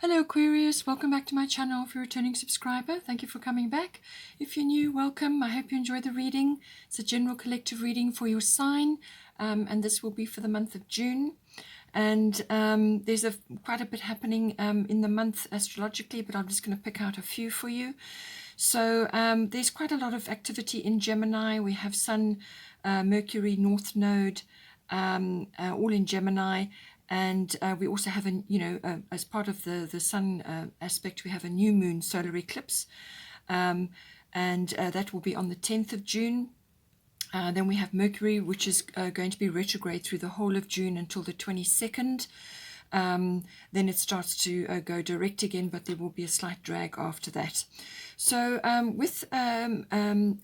Hello Aquarius, welcome back to my channel. If you're a returning subscriber, thank you for coming back. If you're new, welcome. I hope you enjoyed the reading. It's a general collective reading for your sign, and this will be for the month of June. And there's quite a bit happening in the month astrologically, but I'm just going to pick out a few for you. So there's quite a lot of activity in Gemini. We have Sun, Mercury, North Node, all in Gemini. And we also have, as part of the Sun aspect, we have a new moon solar eclipse. And that will be on the 10th of June. Then we have Mercury, which is going to be retrograde through the whole of June until the 22nd. Then it starts to go direct again, but there will be a slight drag after that. So and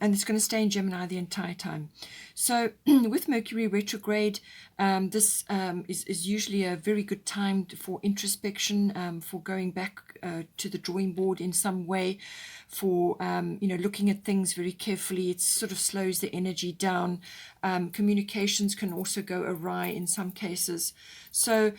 it's going to stay in Gemini the entire time. So with Mercury retrograde, this is usually a very good time for introspection, for going back to the drawing board in some way, for looking at things very carefully. It sort of slows the energy down. Communications can also go awry in some cases. So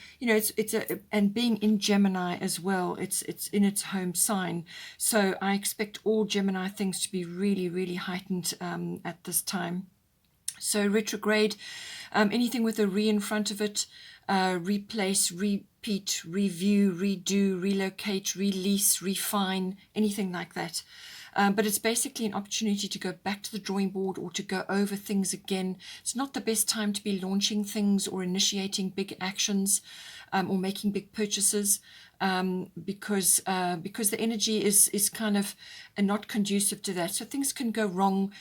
and being in Gemini as well, it's in its home sign. So I expect all Gemini things to be really, really heightened at this time. So retrograde, anything with a re in front of it, replace, repeat, review, redo, relocate, release, refine, anything like that. But it's basically an opportunity to go back to the drawing board or to go over things again. It's not the best time to be launching things or initiating big actions or making big purchases, because the energy is kind of not conducive to that. So things can go wrong.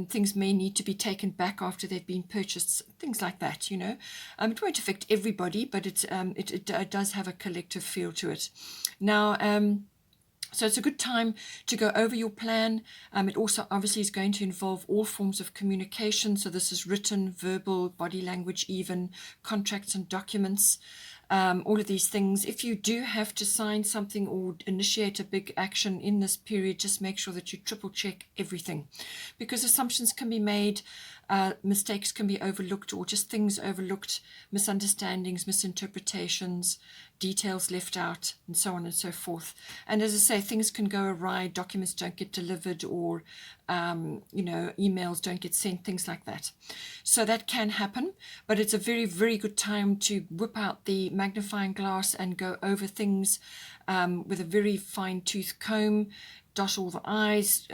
Things may need to be taken back after they've been purchased, things like that, It won't affect everybody, but it does have a collective feel to it. Now, so it's a good time to go over your plan. It also obviously is going to involve all forms of communication. So this is written, verbal, body language, even contracts and documents. All of these things. If you do have to sign something or initiate a big action in this period, just make sure that you triple check everything, because assumptions can be made, mistakes can be overlooked, or just things overlooked, misunderstandings, misinterpretations, details left out, and so on and so forth. And as I say, things can go awry, documents don't get delivered, or emails don't get sent, things like that. So that can happen, but it's a very, very good time to whip out the magnifying glass and go over things with a very fine tooth comb, dot all the I's,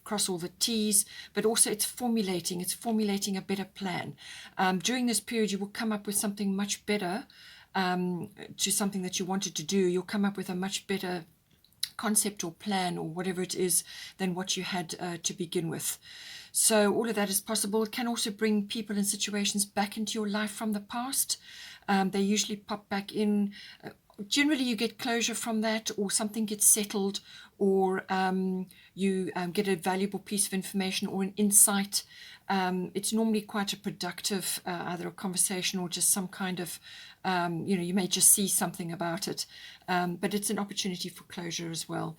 cross all the T's, but also it's formulating a better plan. During this period, you will come up with something much better, to something that you wanted to do. You'll come up with a much better concept or plan or whatever it is than what you had to begin with. So all of that is possible. It can also bring people and situations back into your life from the past. They usually pop back in. Generally you get closure from that, or something gets settled, or you get a valuable piece of information or an insight. It's normally quite a productive, either a conversation or just some kind of, you may just see something about it. But it's an opportunity for closure as well.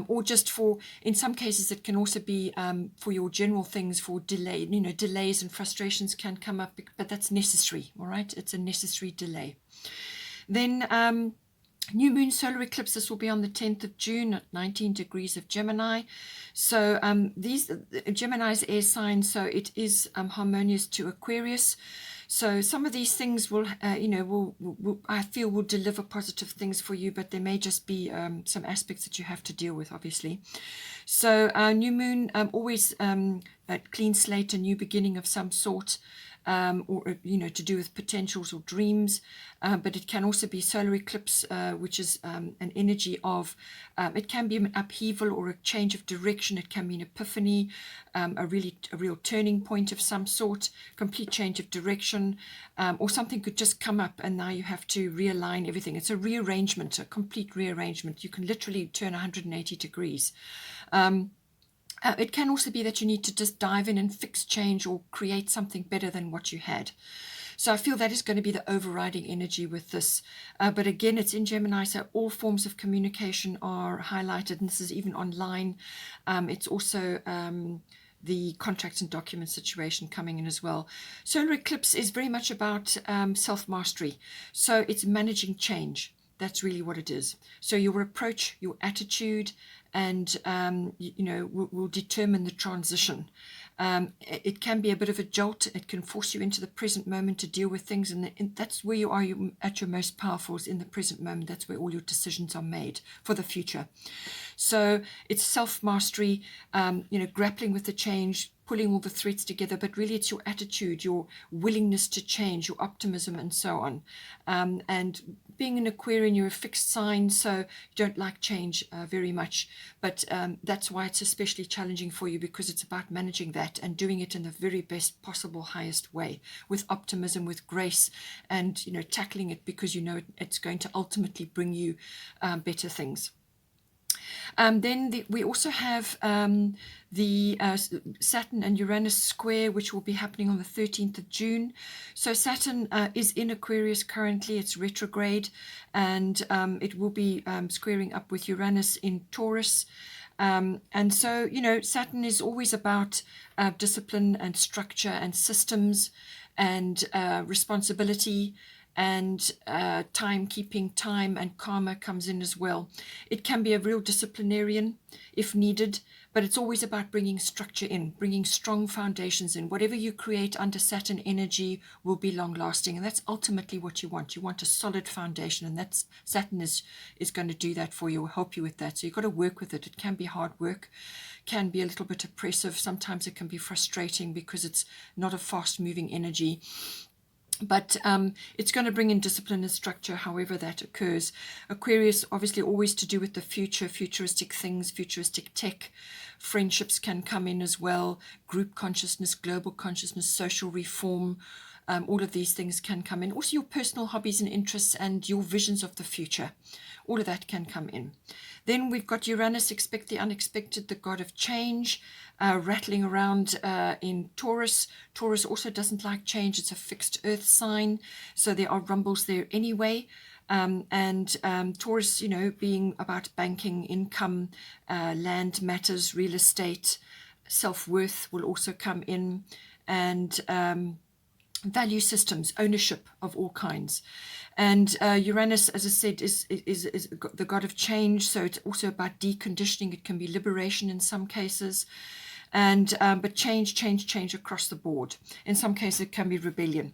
Or just for, in some cases, it can also be for your general things, for delay. Delays and frustrations can come up, but that's necessary, all right? It's a necessary delay. Then new moon solar eclipse, this will be on the 10th of June at 19 degrees of Gemini. So Gemini's air sign, so it is harmonious to Aquarius. So some of these things will, I feel will deliver positive things for you, but there may just be some aspects that you have to deal with, obviously. So new moon, always a clean slate, a new beginning of some sort. Or to do with potentials or dreams, but it can also be solar eclipse, which is an energy of, it can be an upheaval or a change of direction. It can be an epiphany, a real turning point of some sort, complete change of direction, or something could just come up and now you have to realign everything. It's a rearrangement, a complete rearrangement. You can literally turn 180 degrees. It can also be that you need to just dive in and fix, change, or create something better than what you had. So I feel that is going to be the overriding energy with this. But again, it's in Gemini, so all forms of communication are highlighted, and this is even online. It's also the contracts and documents situation coming in as well. Solar eclipse is very much about self-mastery. So it's managing change. That's really what it is. So your approach, your attitude, and will determine the transition. It can be a bit of a jolt. It can force you into the present moment to deal with things, and that's where you are at your most powerful, is in the present moment. That's where all your decisions are made for the future. So it's self-mastery, grappling with the change, pulling all the threads together, but really it's your attitude, your willingness to change, your optimism, and so on. And being an Aquarian, you're a fixed sign, so you don't like change very much, but that's why it's especially challenging for you, because it's about managing that and doing it in the very best possible, highest way, with optimism, with grace, and tackling it because it's going to ultimately bring you better things. Then we also have the Saturn and Uranus square, which will be happening on the 13th of June. So Saturn is in Aquarius currently. It's retrograde, and it will be squaring up with Uranus in Taurus. And so, Saturn is always about discipline and structure and systems and responsibility, and timekeeping, time and karma comes in as well. It can be a real disciplinarian if needed, but it's always about bringing structure in, bringing strong foundations in. Whatever you create under Saturn energy will be long lasting, and that's ultimately what you want. You want a solid foundation, and that's Saturn is going to do that for you, or help you with that. So you've got to work with it. It can be hard work, can be a little bit oppressive. Sometimes it can be frustrating because it's not a fast moving energy. But it's going to bring in discipline and structure however that occurs. Aquarius, obviously, always to do with the future, futuristic things, futuristic tech. Friendships can come in as well. Group consciousness, global consciousness, social reform. All of these things can come in. Also your personal hobbies and interests and your visions of the future. All of that can come in. Then we've got Uranus, expect the unexpected, the god of change, rattling around in Taurus. Taurus also doesn't like change. It's a fixed earth sign, so there are rumbles there anyway. And Taurus, being about banking, income, land matters, real estate, self-worth will also come in, and value systems, ownership of all kinds. And Uranus, as I said, is the god of change, so it's also about deconditioning. It can be liberation in some cases, and but change across the board. In some cases it can be rebellion.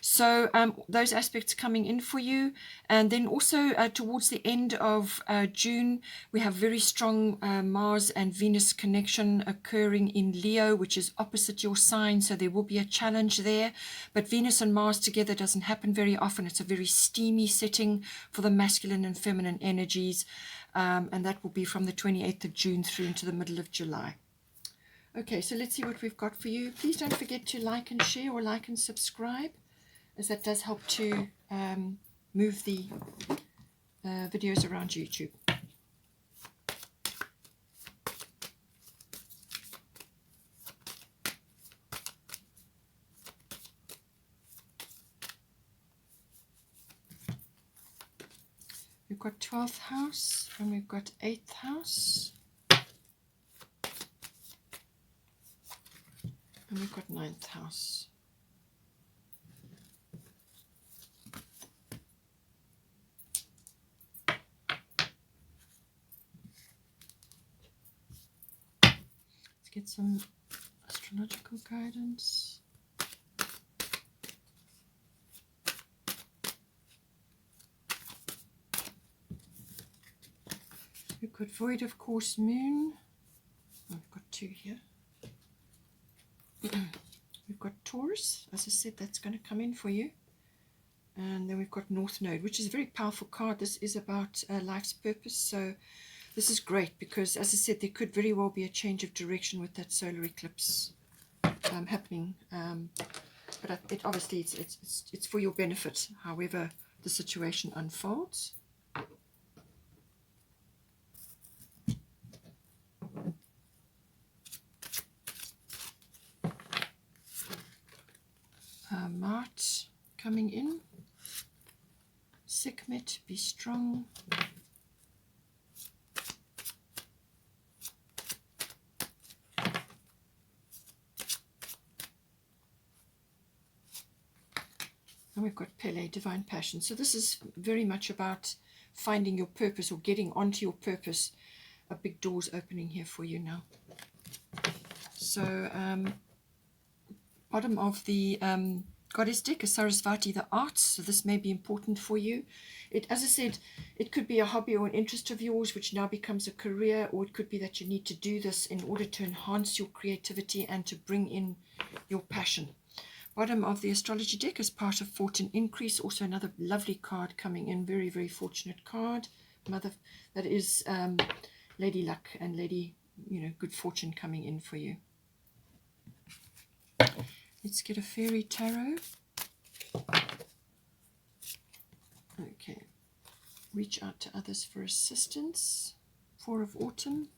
So those aspects coming in for you. And then also towards the end of June, we have very strong Mars and Venus connection occurring in Leo, which is opposite your sign. So there will be a challenge there. But Venus and Mars together doesn't happen very often. It's a very steamy setting for the masculine and feminine energies. And that will be from the 28th of June through into the middle of July. Okay, so let's see what we've got for you. Please don't forget to like and share, or like and subscribe, as that does help to move the videos around YouTube. We've got 12th house, and we've got 8th house, and we've got 9th house. Get some astrological guidance. We've got void of course moon. Oh, we've got two here. We've got Taurus, as I said, that's going to come in for you. And then we've got North Node, which is a very powerful card. This is about life's purpose. So this is great because, as I said, there could very well be a change of direction with that solar eclipse happening. But it obviously it's for your benefit, however the situation unfolds. Mart coming in. Sekhmet, be strong. And we've got Pele, divine passion. So this is very much about finding your purpose or getting onto your purpose. A big door's opening here for you now. So bottom of the Goddess deck is Sarasvati, the arts. So this may be important for you. As I said, it could be a hobby or an interest of yours which now becomes a career, or it could be that you need to do this in order to enhance your creativity and to bring in your passion. Bottom of the astrology deck is part of Fortune Increase. Also another lovely card coming in. Very, very fortunate card. Mother, that is Lady Luck and Lady, good fortune coming in for you. Let's get a fairy tarot. Okay. Reach out to others for assistance. Four of Autumn.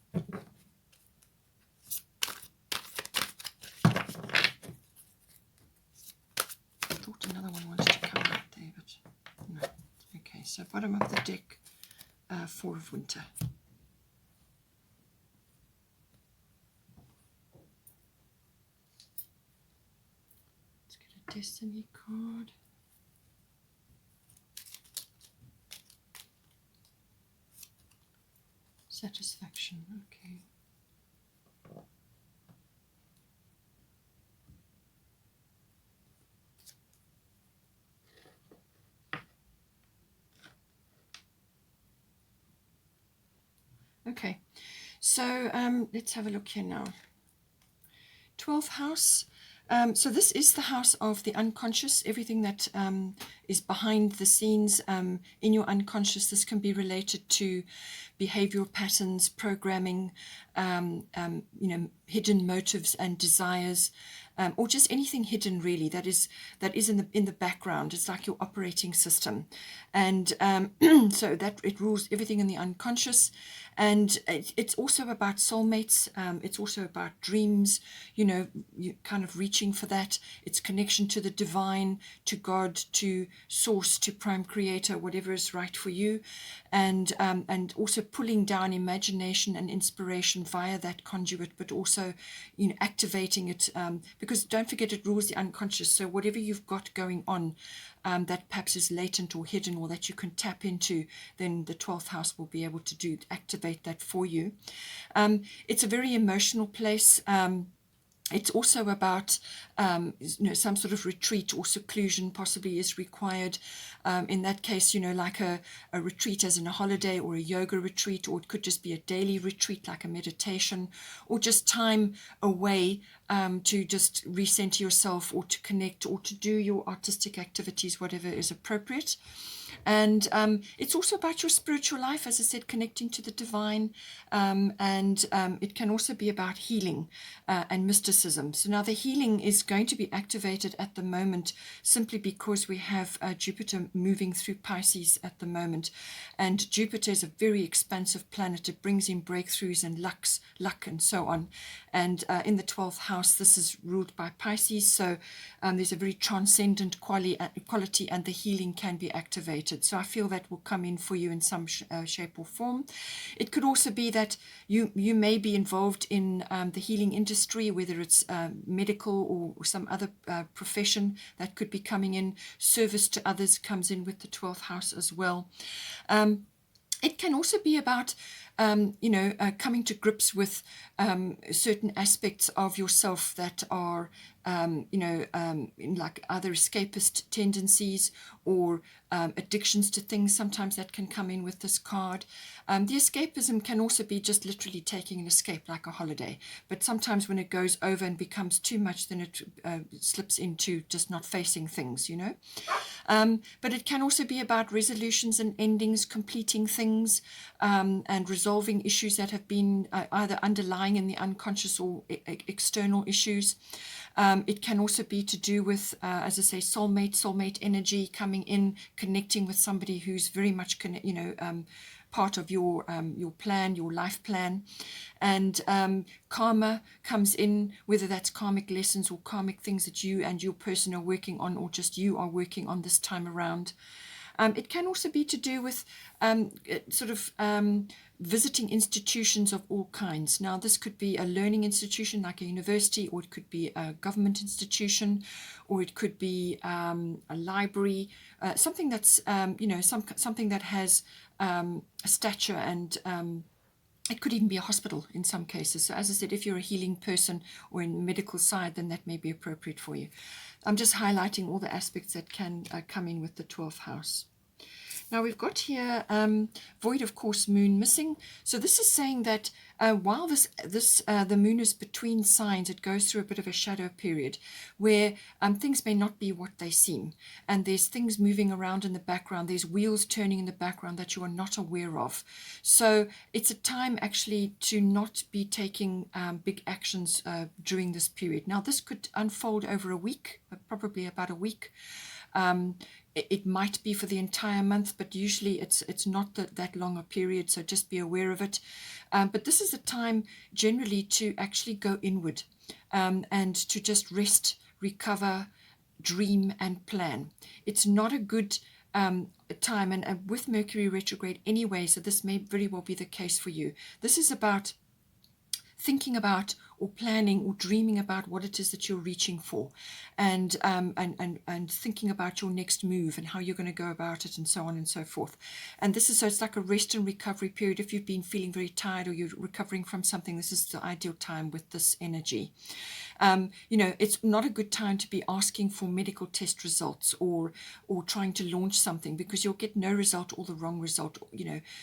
Thought another one wanted to come out there, but no. Okay, so bottom of the deck, Four of Winter. Let's get a Destiny card. Satisfaction, okay. Okay, so let's have a look here now. 12th house. So this is the house of the unconscious, everything that is behind the scenes in your unconscious. This can be related to behavioral patterns, programming, hidden motives and desires, or just anything hidden really that is in the background. It's like your operating system, and so that it rules everything in the unconscious. And it's also about soulmates. It's also about dreams. You kind of reaching for that. It's connection to the divine, to God, to source, to prime creator, whatever is right for you, and also pulling down imagination and inspiration via that conduit, but also activating it, because don't forget it rules the unconscious. So whatever you've got going on that perhaps is latent or hidden, or that you can tap into, then the 12th house will be able to activate that for you. It's a very emotional place. It's also about some sort of retreat or seclusion possibly is required. In that case, like a retreat as in a holiday or a yoga retreat, or it could just be a daily retreat like a meditation, or just time away to just recenter yourself, or to connect, or to do your artistic activities, whatever is appropriate. And it's also about your spiritual life, as I said, connecting to the divine, and it can also be about healing and mysticism. So now the healing is going to be activated at the moment simply because we have Jupiter moving through Pisces at the moment, and Jupiter is a very expansive planet. It brings in breakthroughs and luck and so on. And in the 12th house, this is ruled by Pisces, so there's a very transcendent quality, and the healing can be activated. So I feel that will come in for you in some shape or form. It could also be that you may be involved in the healing industry, whether it's medical or some other profession that could be coming in. Service to others comes in with the 12th house as well. It can also be about coming to grips with certain aspects of yourself that are like either escapist tendencies or addictions to things. Sometimes that can come in with this card. The escapism can also be just literally taking an escape, like a holiday. But sometimes when it goes over and becomes too much, then it slips into just not facing things, But it can also be about resolutions and endings, completing things, and resolving issues that have been either underlying in the unconscious or external issues. It can also be to do with, as I say, soulmate energy coming in, connecting with somebody who's very much, part of your plan, your life plan. And karma comes in, whether that's karmic lessons or karmic things that you and your person are working on, or just you are working on this time around. It can also be to do with visiting institutions of all kinds. Now, this could be a learning institution like a university, or it could be a government institution, or it could be a library, something that's, something that has stature, and it could even be a hospital in some cases. So as I said, if you're a healing person or in the medical side, then that may be appropriate for you. I'm just highlighting all the aspects that can come in with the 12th house. Now we've got here void of course moon missing. So this is saying that while the moon is between signs, it goes through a bit of a shadow period where things may not be what they seem, and there's things moving around in the background, there's wheels turning in the background that you are not aware of. So it's a time actually to not be taking big actions during this period. Now this could unfold over a week, probably about a week. It might be for the entire month, but usually it's not that long a period, so just be aware of it. But this is a time generally to actually go inward and to just rest, recover, dream, and plan. It's not a good time, and with Mercury retrograde anyway, so this may very well be the case for you. This is about thinking about or planning or dreaming about what it is that you're reaching for, and thinking about your next move and how you're going to go about it, and so on and so forth. And this is, so it's like a rest and recovery period. If you've been feeling very tired or you're recovering from something, this is the ideal time with this energy. It's not a good time to be asking for medical test results or trying to launch something, because you'll get no result or the wrong result,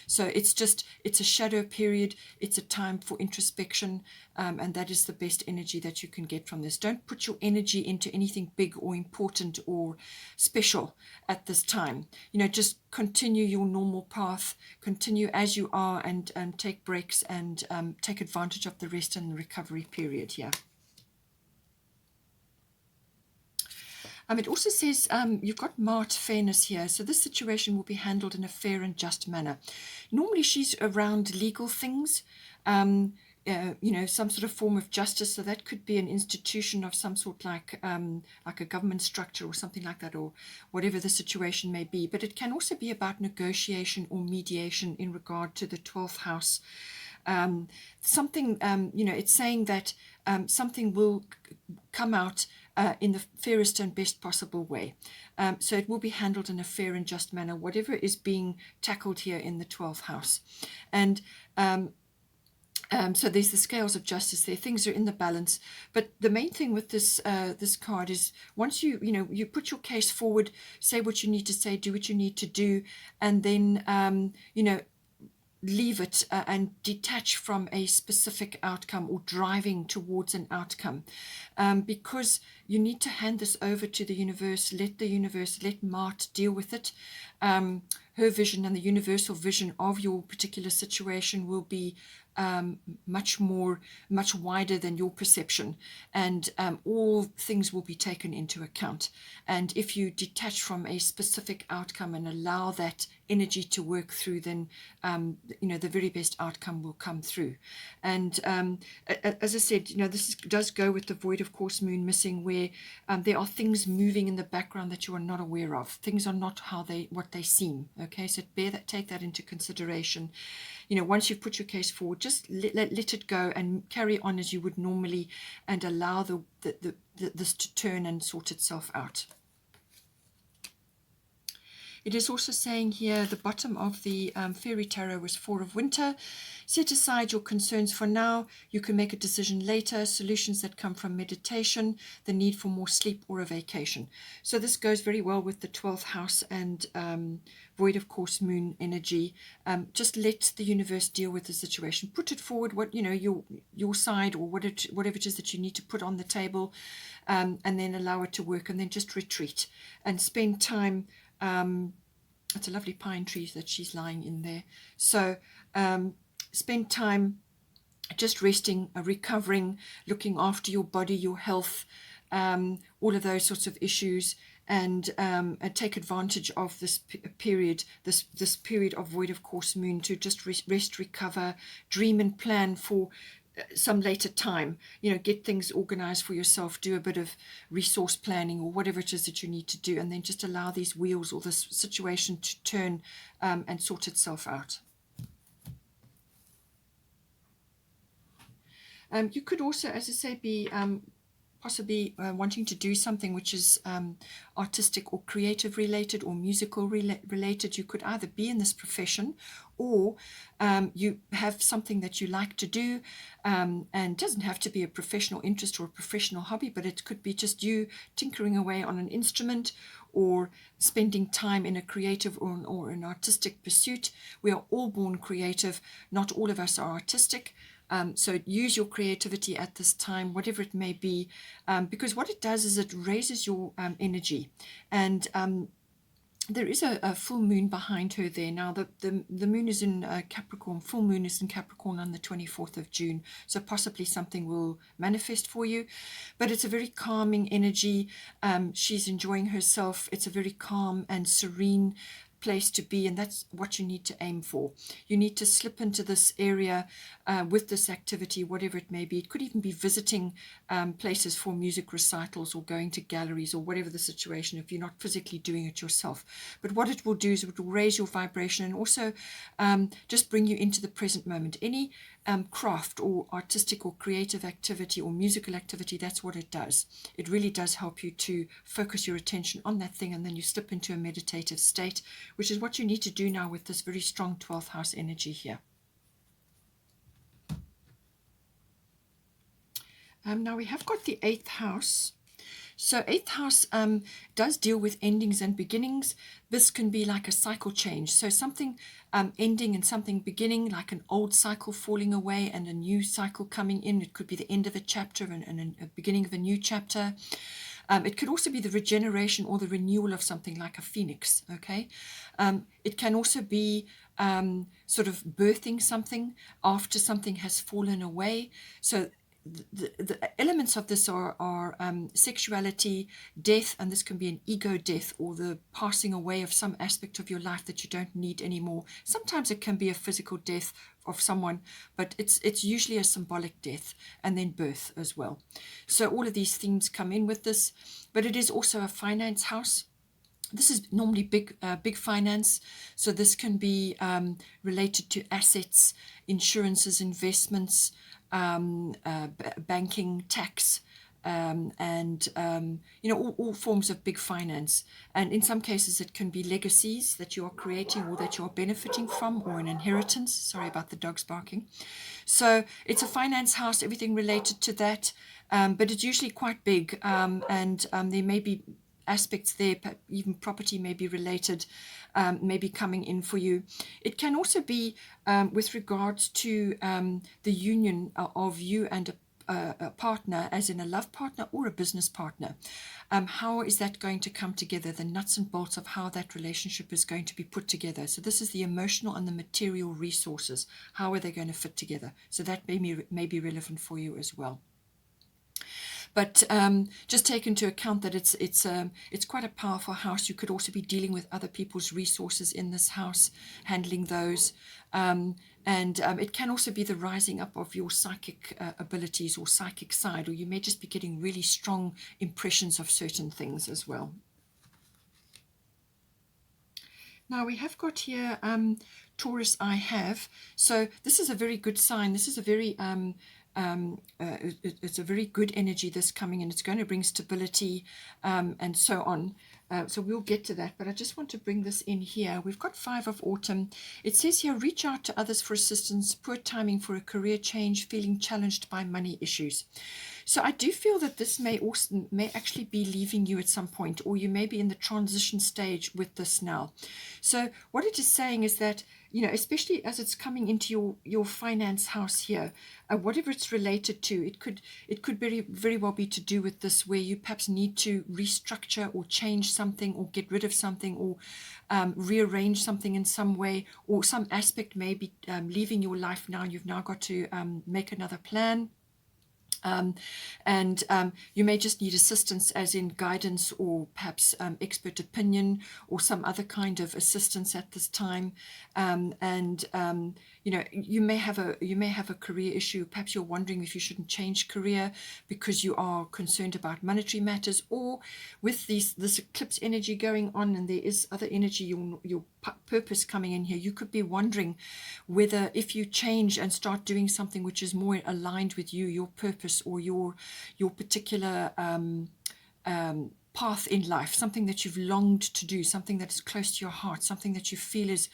So it's a shadow period. It's a time for introspection, and that is the best energy that you can get from this. Don't put your energy into anything big or important or special at this time. Just continue your normal path, continue as you are, and take breaks and take advantage of the rest and the recovery period here. It also says you've got Mart fairness here, so this situation will be handled in a fair and just manner. Normally she's around legal things, some sort of form of justice, so that could be an institution of some sort, like a government structure or something like that, or whatever the situation may be. But it can also be about negotiation or mediation in regard to the 12th house. It's saying that something will come out in the fairest and best possible way. So it will be handled in a fair and just manner, whatever is being tackled here in the 12th house. And so there's the scales of justice there. Things are in the balance. But the main thing with this card is, once you put your case forward, say what you need to say, do what you need to do, and then leave it and detach from a specific outcome or driving towards an outcome, because you need to hand this over to the universe. Let Mart deal with it. Her vision and the universal vision of your particular situation will be much wider than your perception, and all things will be taken into account. And if you detach from a specific outcome and allow that energy to work through, then the very best outcome will come through. And as I said, this does go with the void of course moon missing, where there are things moving in the background that you are not aware of. Things are not what they seem. Okay, so take that into consideration. Once you've put your case forward, just let it go and carry on as you would normally, and allow this to turn and sort itself out. It is also saying here, the bottom of the Fairy Tarot was Four of Winter. Set aside your concerns for now. You can make a decision later. Solutions that come from meditation, the need for more sleep, or a vacation. So this goes very well with the 12th house and void of course moon energy. Just let the universe deal with the situation. Put it forward, your side, or whatever it is that you need to put on the table, and then allow it to work, and then just retreat and spend time. It's a lovely pine tree that she's lying in there. So spend time just resting, recovering, looking after your body, your health, all of those sorts of issues, and take advantage of this period, this period of void of course moon, to just rest, recover, dream and plan for some later time. Get things organized for yourself, do a bit of resource planning or whatever it is that you need to do, and then just allow these wheels or this situation to turn and sort itself out. You could also, as I say, be possibly wanting to do something which is artistic or creative related or musical related. You could either be in this profession, or you have something that you like to do, and it doesn't have to be a professional interest or a professional hobby, but it could be just you tinkering away on an instrument or spending time in a creative or an artistic pursuit. We are all born creative. Not all of us are artistic. So use your creativity at this time, whatever it may be, because what it does is it raises your energy. And there is a full moon behind her there. Now, the moon is in Capricorn. Full moon is in Capricorn on the 24th of June. So possibly something will manifest for you. But it's a very calming energy. She's enjoying herself. It's a very calm and serene place to be, and that's what you need to aim for. You need to slip into this area with this activity, whatever it may be. It could even be visiting places for music recitals or going to galleries or whatever the situation, if you're not physically doing it yourself. But what it will do is it will raise your vibration and also just bring you into the present moment. Any craft or artistic or creative activity or musical activity, that's what it does. It really does help you to focus your attention on that thing, and then you slip into a meditative state, which is what you need to do now with this very strong 12th house energy here. Now we have got the 8th house. So 8th house does deal with endings and beginnings. This can be like a cycle change. So something ending and something beginning, like an old cycle falling away and a new cycle coming in. It could be the end of a chapter and a beginning of a new chapter. It could also be the regeneration or the renewal of something like a phoenix, okay? It can also be sort of birthing something after something has fallen away. So the elements of this are sexuality, death, and this can be an ego death or the passing away of some aspect of your life that you don't need anymore. Sometimes it can be a physical death of someone, but it's usually a symbolic death, and then birth as well. So all of these themes come in with this, but it is also a finance house. This is normally big finance, so this can be related to assets, insurances, investments, banking, tax, and all forms of big finance. And in some cases it can be legacies that you are creating or that you are benefiting from, or an inheritance. Sorry about the dogs barking. So it's a finance house, everything related to that, but it's usually quite big, and there may be aspects there, even property may be related, maybe coming in for you. It can also be with regards to the union of you and a partner, as in a love partner or a business partner. How is that going to come together? The nuts and bolts of how that relationship is going to be put together. So this is the emotional and the material resources. How are they going to fit together? So that may be relevant for you as well. But just take into account that it's quite a powerful house. You could also be dealing with other people's resources in this house, handling those. And it can also be the rising up of your psychic abilities or psychic side, or you may just be getting really strong impressions of certain things as well. Now we have got here Taurus I have. So this is a very good sign. This is a very it's a very good energy this coming in. It's going to bring stability and so on. So we'll get to that, but I just want to bring this in here. We've got 5 of autumn. It says here, reach out to others for assistance, poor timing for a career change, feeling challenged by money issues. So I do feel that this may actually be leaving you at some point, or you may be in the transition stage with this now. So what it is saying is that, especially as it's coming into your finance house here, whatever it's related to, it could very, very well be to do with this, where you perhaps need to restructure or change something or get rid of something or rearrange something in some way, or some aspect may be leaving your life now. You've now got to make another plan. And you may just need assistance, as in guidance or perhaps expert opinion or some other kind of assistance at this time. You may have a career issue. Perhaps you're wondering if you shouldn't change career because you are concerned about monetary matters, or with this eclipse energy going on, and there is other energy, your purpose coming in here. You could be wondering whether if you change and start doing something which is more aligned with you, your purpose, or your particular path in life, something that you've longed to do, something that is close to your heart, something that you feel is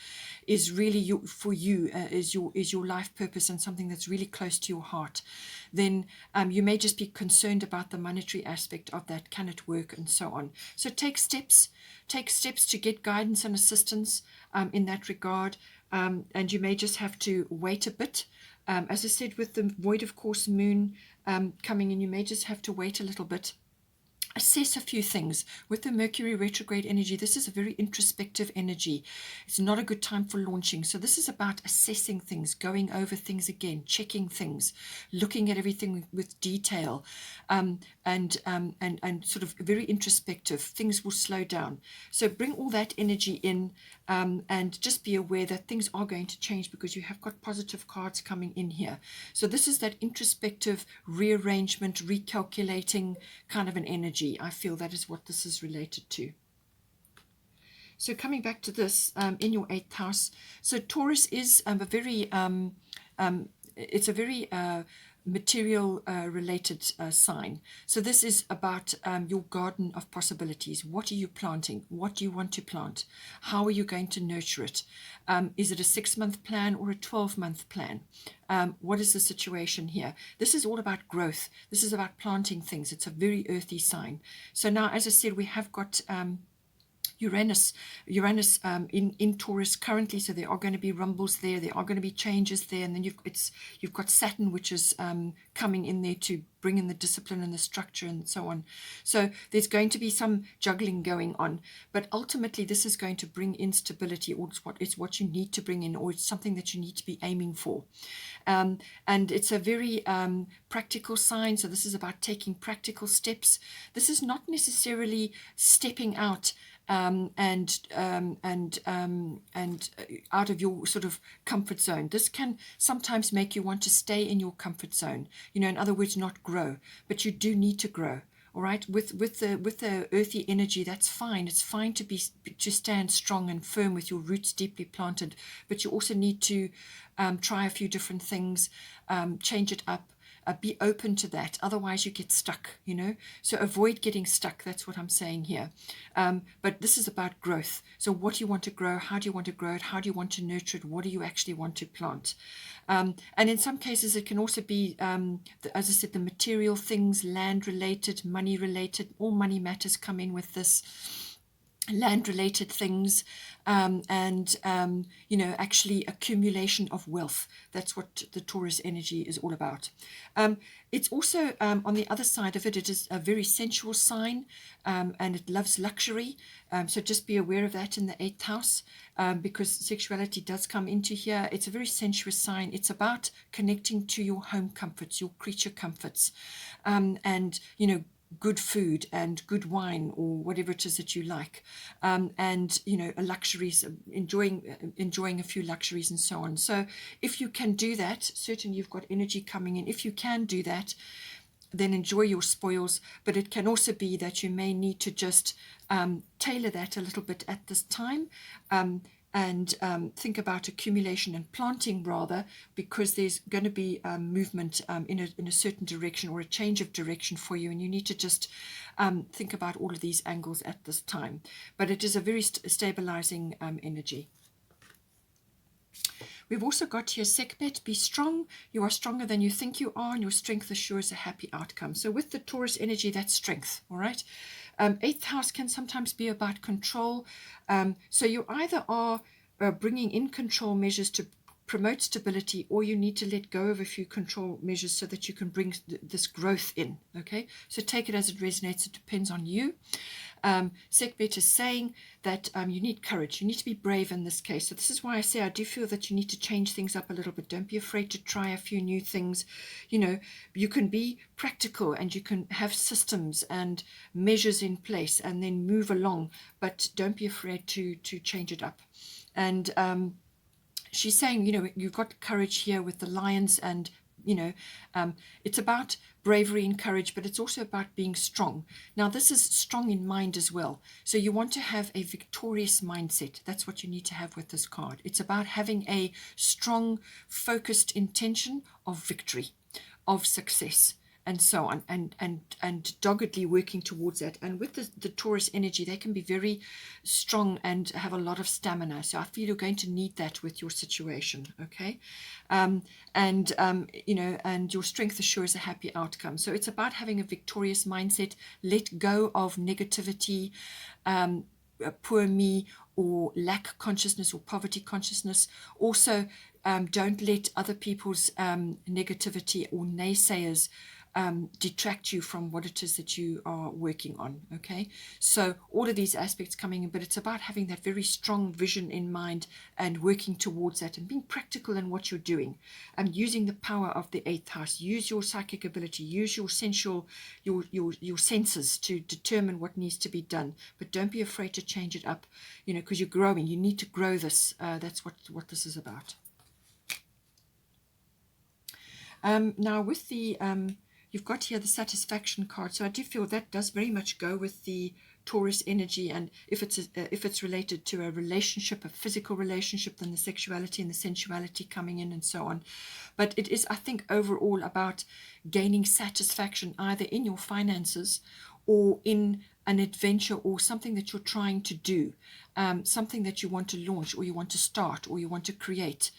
really for you, is your life purpose, and something that's really close to your heart, then you may just be concerned about the monetary aspect of that. Can it work, and so on. So take steps to get guidance and assistance in that regard, and you may just have to wait a bit. As I said, with the void of course moon coming in, you may just have to wait a little bit. Assess a few things. With the Mercury retrograde energy, this is a very introspective energy. It's not a good time for launching. So this is about assessing things, going over things again, checking things, looking at everything with detail, and sort of very introspective. Things will slow down. So bring all that energy in, and just be aware that things are going to change, because you have got positive cards coming in here. So this is that introspective rearrangement, recalculating kind of an energy. I feel that is what this is related to. So coming back to this, in your 8th house, so Taurus is a very it's a very material related sign. So this is about your garden of possibilities. What are you planting? What do you want to plant? How are you going to nurture it? Is it a 6-month plan or a 12-month plan? What is the situation here? This is all about growth. This is about planting things. It's a very earthy sign. So now, as I said, we have got Uranus in Taurus currently, so there are going to be rumbles there, there are going to be changes there, and then you've got Saturn, which is coming in there to bring in the discipline and the structure and so on. So there's going to be some juggling going on, but ultimately this is going to bring instability, or it's what you need to bring in, or it's something that you need to be aiming for. And it's a very practical sign, so this is about taking practical steps. This is not necessarily stepping out and out of your sort of comfort zone. This can sometimes make you want to stay in your comfort zone, in other words, not grow, but you do need to grow. All right, with the earthy energy, that's fine. It's fine to stand strong and firm with your roots deeply planted, but you also need to try a few different things, change it up. Be open to that, otherwise you get stuck, so avoid getting stuck. That's what I'm saying here. But this is about growth. So what do you want to grow? How do you want to grow it? How do you want to nurture it? What do you actually want to plant? And in some cases it can also be, as I said, the material things, land related, money related. All money matters come in with this. Land related things, actually accumulation of wealth. That's what the Taurus energy is all about. It's also on the other side of it, it is a very sensual sign, and it loves luxury. So just be aware of that in the 8th house, because sexuality does come into here. It's a very sensuous sign. It's about connecting to your home comforts, your creature comforts, and good food and good wine, or whatever it is that you like, and luxuries, enjoying a few luxuries and so on. So if you can do that, certainly you've got energy coming in. If you can do that, then enjoy your spoils. But it can also be that you may need to just tailor that a little bit at this time, and think about accumulation and planting rather, because there's going to be movement in a certain direction, or a change of direction for you, and you need to just think about all of these angles at this time. But it is a very stabilizing energy. We've also got here Sekhmet, be strong. You are stronger than you think you are, and your strength assures a happy outcome. So with the Taurus energy, that's strength, all right? 8th house can sometimes be about control. So you either are bringing in control measures to promote stability, or you need to let go of a few control measures so that you can bring this growth in, okay? So take it as it resonates. It depends on you. Sekhmet is saying that you need courage. You need to be brave in this case. So this is why I say I do feel that you need to change things up a little bit. Don't be afraid to try a few new things. You can be practical, and you can have systems and measures in place and then move along, but don't be afraid to change it up. And she's saying, you've got courage here with the lions, and it's about bravery and courage, but it's also about being strong. Now, this is strong in mind as well. So you want to have a victorious mindset. That's what you need to have with this card. It's about having a strong, focused intention of victory, of success, and so on, and doggedly working towards that. And with the Taurus energy, they can be very strong and have a lot of stamina. So I feel you're going to need that with your situation, okay? And your strength assures a happy outcome. So it's about having a victorious mindset. Let go of negativity, poor me, or lack consciousness or poverty consciousness. Also, don't let other people's negativity or naysayers detract you from what it is that you are working on, okay? So all of these aspects coming in, but it's about having that very strong vision in mind and working towards that and being practical in what you're doing and using the power of the 8th house. Use your psychic ability, use your sensual, your senses to determine what needs to be done, but don't be afraid to change it up, because you're growing. You need to grow this. That's what this is about. Now with the you've got here the satisfaction card, so I do feel that does very much go with the Taurus energy, and if it's related to a relationship, a physical relationship, then the sexuality and the sensuality coming in and so on. But it is, I think, overall about gaining satisfaction either in your finances or in an adventure or something that you're trying to do, something that you want to launch or you want to start or you want to create.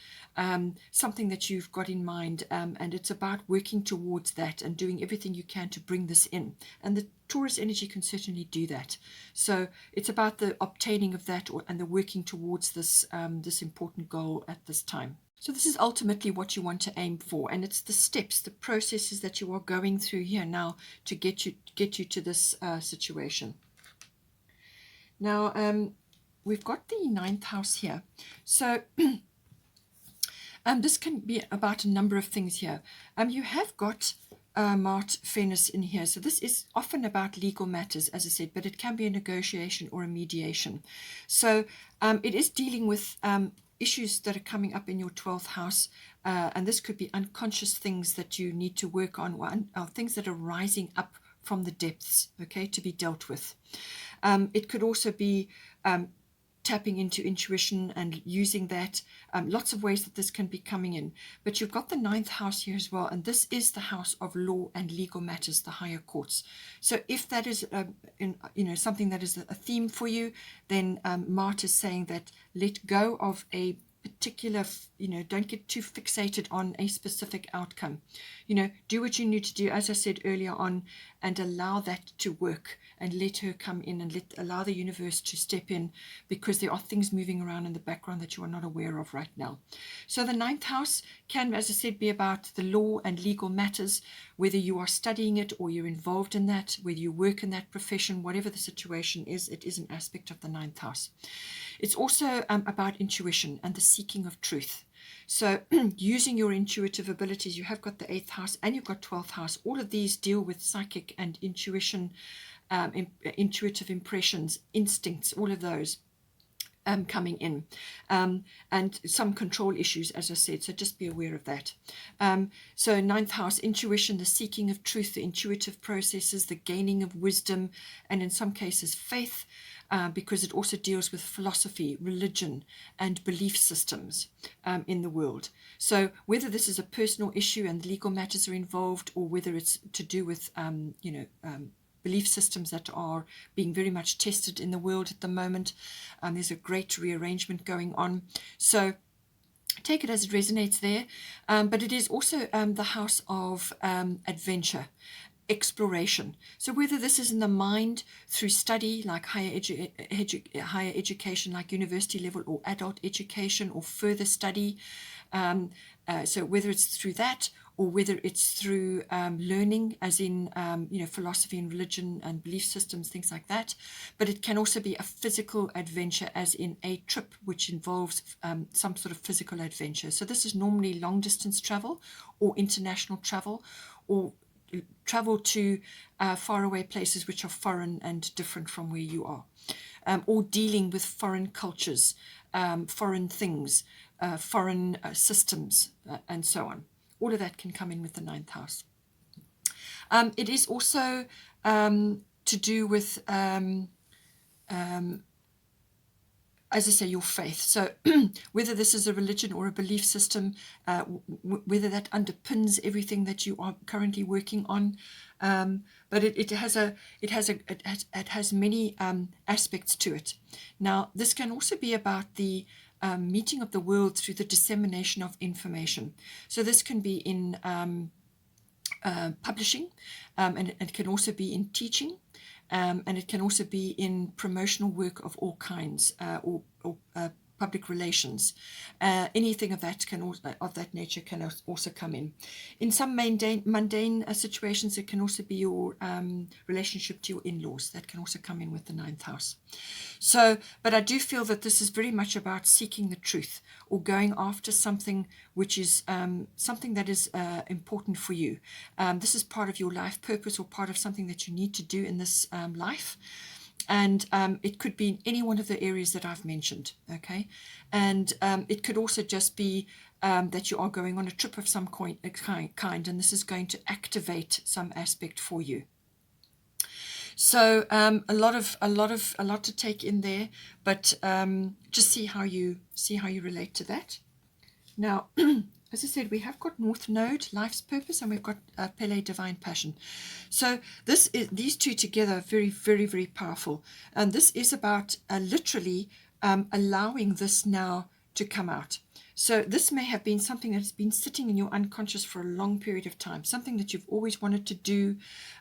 Something that you've got in mind, and it's about working towards that and doing everything you can to bring this in. And the Taurus energy can certainly do that. So it's about the obtaining of that and the working towards this this important goal at this time. So this is ultimately what you want to aim for, and it's the steps, the processes that you are going through here now to get you to this situation. Now we've got the 9th house here. So this can be about a number of things here. You have got Mars, Venus in here. So this is often about legal matters, as I said, but it can be a negotiation or a mediation. So it is dealing with issues that are coming up in your 12th house. And this could be unconscious things that you need to work on, or things that are rising up from the depths, okay, to be dealt with. It could also be tapping into intuition and using that. Lots of ways that this can be coming in. But you've got the 9th house here as well, and this is the house of law and legal matters, the higher courts. So if that is something that is a theme for you, then Mart is saying that let go of a particular, don't get too fixated on a specific outcome. Do what you need to do, as I said earlier on, and allow that to work and let her come in and allow the universe to step in, because there are things moving around in the background that you are not aware of right now. So the 9th house can, as I said, be about the law and legal matters, whether you are studying it or you're involved in that, whether you work in that profession, whatever the situation is, it is an aspect of the 9th house. It's also about intuition and the seeking of truth. So using your intuitive abilities, you have got the 8th house and you've got 12th house. All of these deal with psychic and intuition, intuitive impressions, instincts, all of those coming in, and some control issues, as I said, so just be aware of that. So 9th house, intuition, the seeking of truth, the intuitive processes, the gaining of wisdom, and in some cases faith, because it also deals with philosophy, religion, and belief systems in the world. So whether this is a personal issue and legal matters are involved, or whether it's to do with, belief systems that are being very much tested in the world at the moment, there's a great rearrangement going on. So take it as it resonates there, but it is also the house of adventure, exploration. So whether this is in the mind through study, like higher education, like university level, or adult education, or further study, so whether it's through that, or whether it's through learning, as in philosophy and religion and belief systems, things like that. But it can also be a physical adventure, as in a trip which involves some sort of physical adventure. So this is normally long distance travel or international travel, or travel to faraway places which are foreign and different from where you are, or dealing with foreign cultures, foreign things, foreign systems, and so on. all of that can come in with the 9th house. It is also to do with, as I say, your faith. So whether this is a religion or a belief system, whether that underpins everything that you are currently working on, but it has many aspects to it. Now, this can also be about the meeting of the world through the dissemination of information. So this can be in publishing, and it can also be in teaching. And it can also be in promotional work of all kinds, or public relations. Anything of that nature can also come in. In some mundane situations, it can also be your relationship to your in-laws. That can also come in with the 9th house. So, but I do feel that this is very much about seeking the truth, or going after something which is something that is important for you. This is part of your life purpose, or part of something that you need to do in this life. And it could be in any one of the areas that I've mentioned, okay? And it could also just be that you are going on a trip of some kind, and this is going to activate some aspect for you. So a lot to take in there, but just see how you relate to that. Now, as I said, we have got North Node, life's purpose, and we've got Pele, divine passion. So these two together are very, very, very powerful. And this is about literally allowing this now to come out. So this may have been something that's been sitting in your unconscious for a long period of time, something that you've always wanted to do,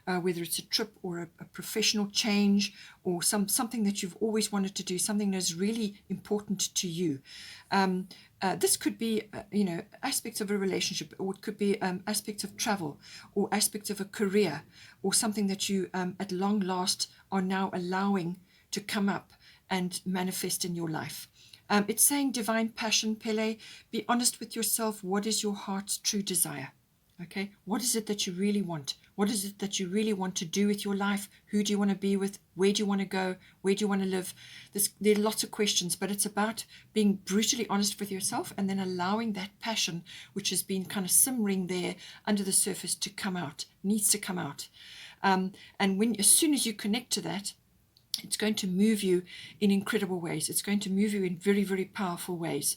whether it's a trip or a professional change, or something that you've always wanted to do, something that's really important to you. This could be, aspects of a relationship, or it could be aspects of travel, or aspects of a career, or something that you, at long last, are now allowing to come up and manifest in your life. It's saying divine passion, Pele, be honest with yourself. What is your heart's true desire? Okay, what is it that you really want? What is it that you really want to do with your life? Who do you want to be with? Where do you want to go? Where do you want to live? There are lots of questions, but it's about being brutally honest with yourself, and then allowing that passion, which has been kind of simmering there under the surface, to come out, needs to come out. And as soon as you connect to that, it's going to move you in incredible ways. It's going to move you in very, very powerful ways,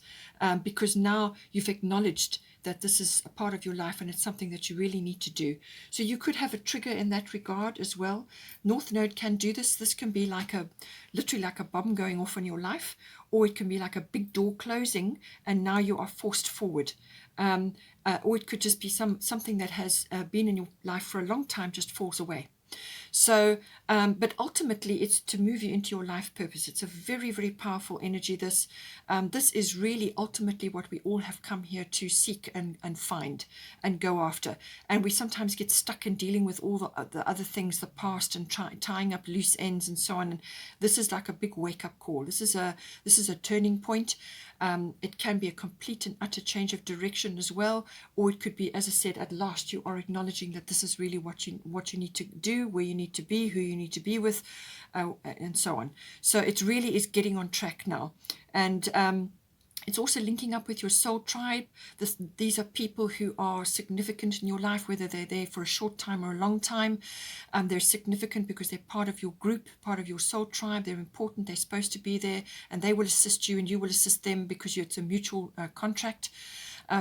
because now you've acknowledged that this is a part of your life, and it's something that you really need to do. So you could have a trigger in that regard as well. North Node can do this. This can be literally like a bomb going off in your life, or it can be like a big door closing, and now you are forced forward. Or it could just be something that has been in your life for a long time, just falls away. So, but ultimately, it's to move you into your life purpose. It's a very, very powerful energy. This is really ultimately what we all have come here to seek and find and go after. And we sometimes get stuck in dealing with all the other things, the past, and tying up loose ends and so on. And this is like a big wake-up call. This is a turning point. It can be a complete and utter change of direction as well, or it could be, as I said, at last you are acknowledging that this is really what you need to do, where you need to be, who you need to be with, and so on. So it really is getting on track now. And it's also linking up with your soul tribe. These are people who are significant in your life, whether they're there for a short time or a long time. They're significant because they're part of your group, part of your soul tribe. They're important. They're supposed to be there, and they will assist you, and you will assist them, because it's a mutual contract.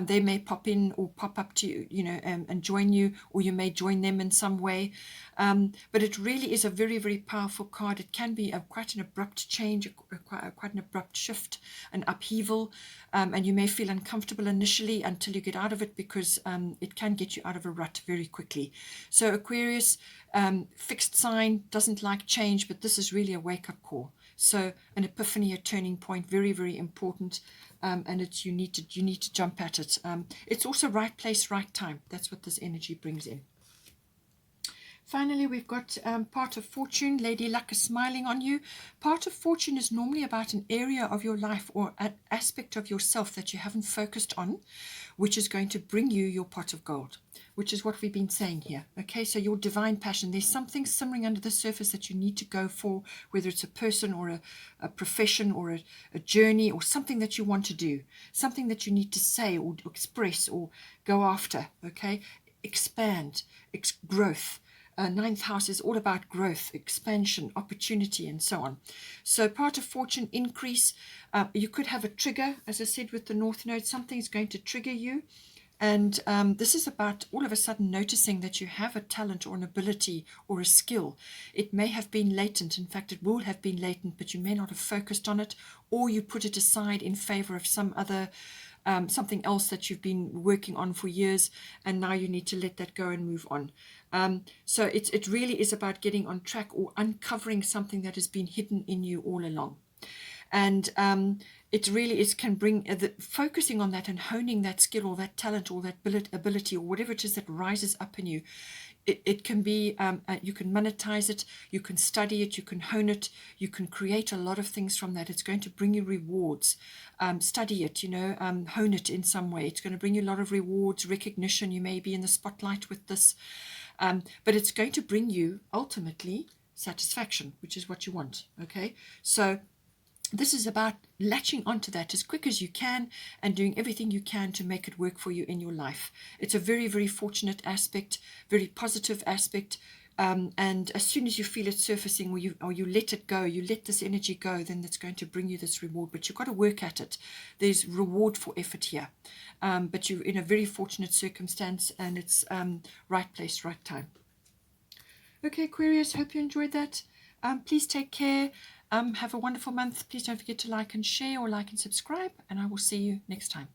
They may pop in or pop up to you, and join you, or you may join them in some way. But it really is a very, very powerful card. It can be quite an abrupt change, quite an abrupt shift, an upheaval, and you may feel uncomfortable initially until you get out of it, because it can get you out of a rut very quickly. So Aquarius, fixed sign, doesn't like change, but this is really a wake-up call. So an epiphany, a turning point, very, very important. And it's you need to jump at it. It's also right place, right time. That's what this energy brings in. Finally, we've got part of fortune. Lady Luck is smiling on you. Part of fortune is normally about an area of your life or an aspect of yourself that you haven't focused on, which is going to bring you your pot of gold, which is what we've been saying here. Okay, so your divine passion, there's something simmering under the surface that you need to go for, whether it's a person or a profession or a journey or something that you want to do, something that you need to say or express or go after. Okay, expand, growth. Ninth house is all about growth, expansion, opportunity, and so on. So part of fortune increase. You could have a trigger, as I said, with the North Node. Something is going to trigger you. And this is about all of a sudden noticing that you have a talent or an ability or a skill. It may have been latent. In fact, it will have been latent, but you may not have focused on it, or you put it aside in favor of some other something else that you've been working on for years, and now you need to let that go and move on. So it really is about getting on track or uncovering something that has been hidden in you all along. And it really is can bring focusing on that and honing that skill or that talent or that ability or whatever it is that rises up in you. It can be, you can monetize it, you can study it, you can hone it, you can create a lot of things from that. It's going to bring you rewards. Study it, hone it in some way. It's going to bring you a lot of rewards, recognition. You may be in the spotlight with this, but it's going to bring you ultimately satisfaction, which is what you want. Okay, so this is about latching onto that as quick as you can and doing everything you can to make it work for you in your life. It's a very, very fortunate aspect, very positive aspect. And as soon as you feel it surfacing or you let it go, you let this energy go, then that's going to bring you this reward. But you've got to work at it. There's reward for effort here. But you're in a very fortunate circumstance, and it's right place, right time. Okay, Aquarius, hope you enjoyed that. Please take care. Have a wonderful month. Please don't forget to like and share or like and subscribe, and I will see you next time.